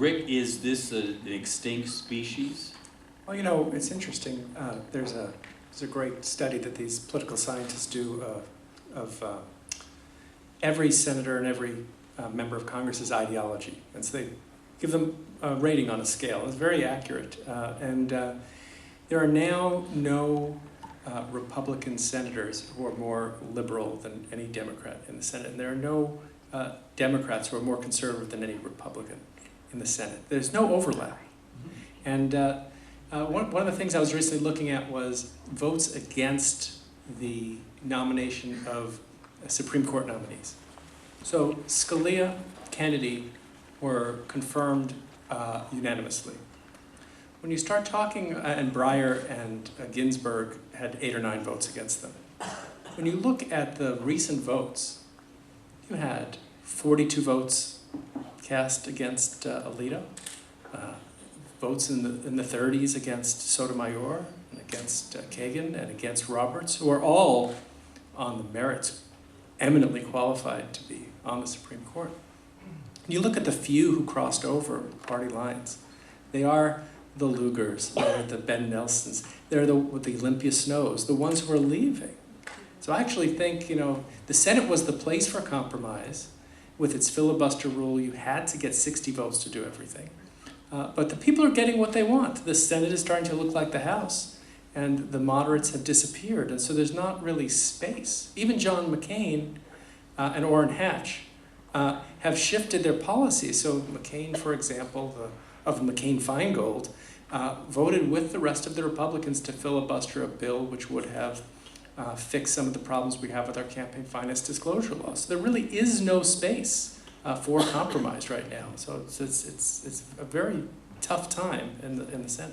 Rick, is this an extinct species? Well, you know, it's interesting. There's a great study that these political scientists do of every senator and every member of Congress's ideology. And so they give them a rating on a scale. It's very accurate. There are now no Republican senators who are more liberal than any Democrat in the Senate. And there are no Democrats who are more conservative than any Republican in the Senate. There's no overlap. And one of the things I was recently looking at was votes against the nomination of Supreme Court nominees. So Scalia, Kennedy were confirmed unanimously. When you start talking, and Breyer and Ginsburg had 8 or 9 votes against them. When you look at the recent votes, you had 42 votes cast against Alito, votes in the 30s against Sotomayor, and against Kagan, and against Roberts, who are all on the merits, eminently qualified to be on the Supreme Court. You look at the few who crossed over party lines. They are the Lugers, they're the Ben Nelsons, they're the Olympia Snows, the ones who are leaving. So I actually think, you know, the Senate was the place for compromise. With its filibuster rule, you had to get 60 votes to do everything. But the people are getting what they want. The Senate is starting to look like the House, and the moderates have disappeared, and so there's not really space. Even John McCain and Orrin Hatch have shifted their policies. So McCain, for example, of McCain-Feingold, voted with the rest of the Republicans to filibuster a bill which would have fixed some of the problems we have with our campaign finance disclosure laws. So there really is no space for compromise right now. So it's a very tough time in the Senate.